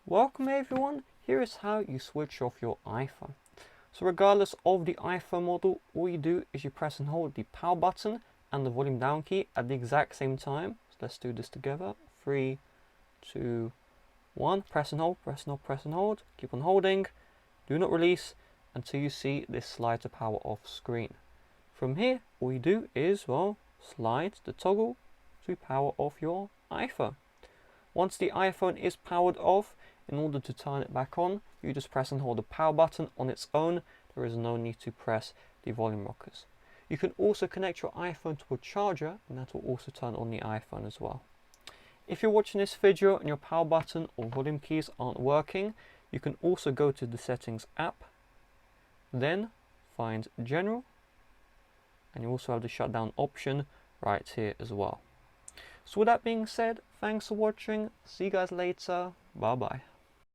Welcome everyone, here is how you switch off your iPhone. So regardless of the iPhone model, all you do is you press and hold the power button and the volume down key at the exact same time. So let's do this together. 3, 2, 1. Press and hold, press and hold, press and hold. Keep on holding. Do not release until you see this slide to power off screen. From here, all you do is, well, slide the toggle to power off your iPhone. Once the iPhone is powered off, in order to turn it back on, you just press and hold the power button on its own. There is no need to press the volume rockers. You can also connect your iPhone to a charger, and that will also turn on the iPhone as well. If you're watching this video and your power button or volume keys aren't working, you can also go to the Settings app, then find General, and you also have the shutdown option right here as well. So with that being said, thanks for watching. See you guys later. Bye bye.